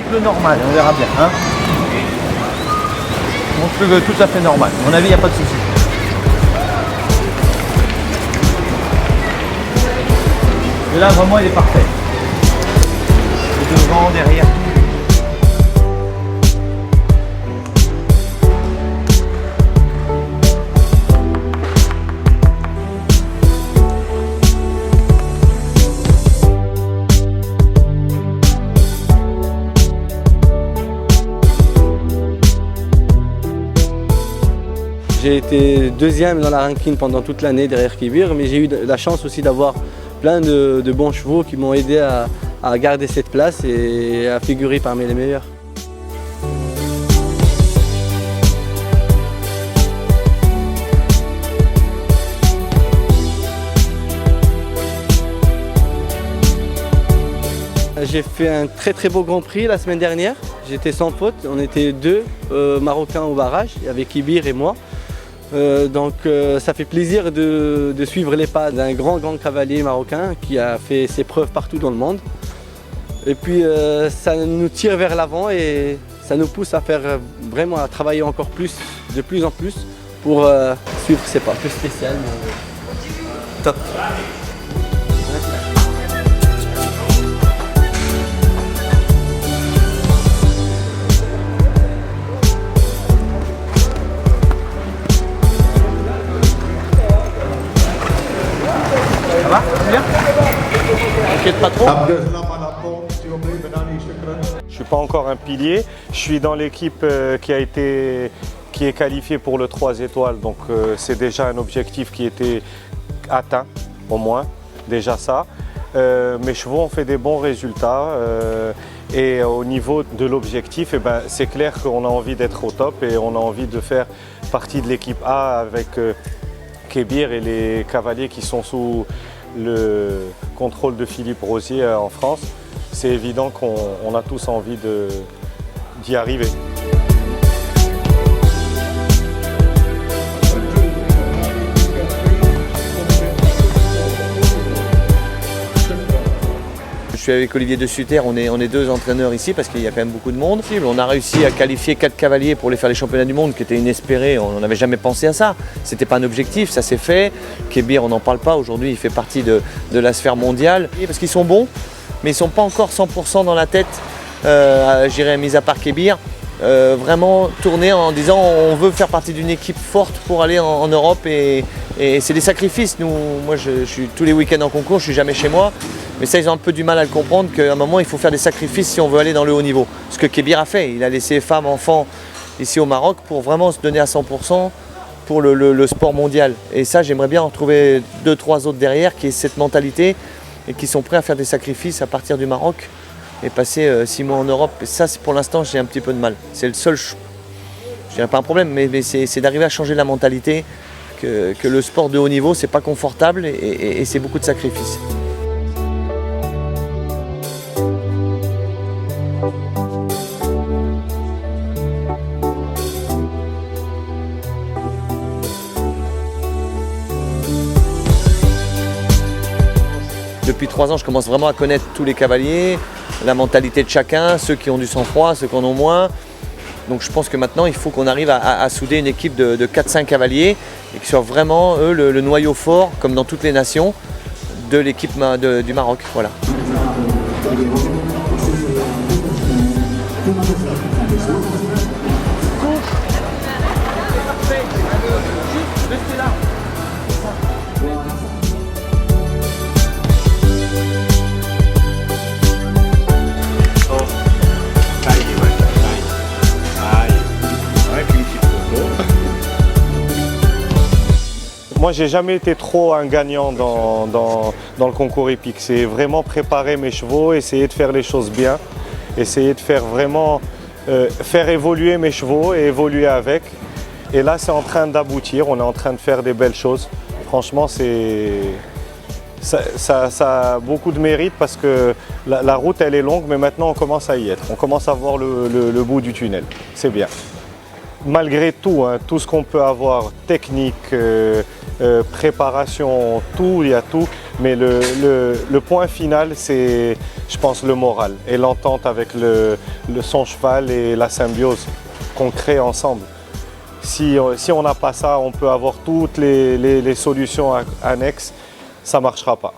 montre-le normal, on verra bien. Hein, montre-le tout à fait normal. À mon avis, il n'y a pas de souci. Et là, vraiment, il est parfait. Et devant, derrière. J'ai été deuxième dans la ranking pendant toute l'année derrière Kébir, mais j'ai eu la chance aussi d'avoir plein de bons chevaux qui m'ont aidé à garder cette place et à figurer parmi les meilleurs. J'ai fait un très beau Grand Prix la semaine dernière. J'étais sans faute, on était deux Marocains au barrage, avec Kébir et moi. Ça fait plaisir de suivre les pas d'un grand cavalier marocain qui a fait ses preuves partout dans le monde. Et puis ça nous tire vers l'avant et ça nous pousse à faire vraiment à travailler encore plus, de plus en plus pour suivre ses pas. Un peu spécial, mais top. Ça va? Bien? T'inquiète pas trop. Je suis pas encore un pilier. Je suis dans l'équipe qui est qualifiée pour le 3 étoiles. Donc c'est déjà un objectif qui était atteint, au moins. Déjà ça. Mes chevaux ont fait des bons résultats. Et au niveau de l'objectif, eh ben, c'est clair qu'on a envie d'être au top et on a envie de faire partie de l'équipe A avec Kébir et les cavaliers qui sont sous le contrôle de Philippe Rosier en France. C'est évident qu'on a tous envie d'y arriver. Je suis avec Olivier de Sutter, on est deux entraîneurs ici parce qu'il y a quand même beaucoup de monde. On a réussi à qualifier 4 cavaliers pour les faire les championnats du monde qui étaient inespérés, on n'avait jamais pensé à ça. C'était pas un objectif, ça s'est fait. Kébir, on n'en parle pas, aujourd'hui il fait partie de la sphère mondiale. Parce qu'ils sont bons, mais ils ne sont pas encore 100% dans la tête, j'irais mis à part Kébir. Vraiment tourner en disant on veut faire partie d'une équipe forte pour aller en Europe et c'est des sacrifices. Moi je suis tous les week-ends en concours, je suis jamais chez moi. Mais ça, ils ont un peu du mal à le comprendre qu'à un moment, il faut faire des sacrifices si on veut aller dans le haut niveau. Ce que Kébir a fait, il a laissé femmes, enfants ici au Maroc pour vraiment se donner à 100% pour le sport mondial. Et ça, j'aimerais bien en retrouver 2-3 autres derrière qui aient cette mentalité et qui sont prêts à faire des sacrifices à partir du Maroc et passer 6 mois en Europe. Et ça, pour l'instant, j'ai un petit peu de mal. C'est le seul, je dirais pas un problème, mais c'est d'arriver à changer la mentalité que le sport de haut niveau, c'est pas confortable et c'est beaucoup de sacrifices. Depuis 3 ans, je commence vraiment à connaître tous les cavaliers, la mentalité de chacun, ceux qui ont du sang-froid, ceux qui en ont moins. Donc je pense que maintenant, il faut qu'on arrive à souder une équipe de 4-5 cavaliers et qui soient vraiment, eux, le noyau fort, comme dans toutes les nations, de l'équipe du Maroc. Voilà. Moi, j'ai jamais été trop un gagnant dans le concours hippique. C'est vraiment préparer mes chevaux, essayer de faire les choses bien, essayer de faire vraiment faire évoluer mes chevaux et évoluer avec. Et là, c'est en train d'aboutir. On est en train de faire des belles choses. Franchement, ça a beaucoup de mérite parce que la route, elle est longue, mais maintenant, on commence à y être. On commence à voir le bout du tunnel. C'est bien. malgré tout, hein, tout ce qu'on peut avoir, technique, préparation, tout, il y a tout. Mais le point final, c'est, je pense, le moral et l'entente avec son cheval et la symbiose qu'on crée ensemble. Si on n'a pas ça, on peut avoir toutes les solutions annexes, ça ne marchera pas.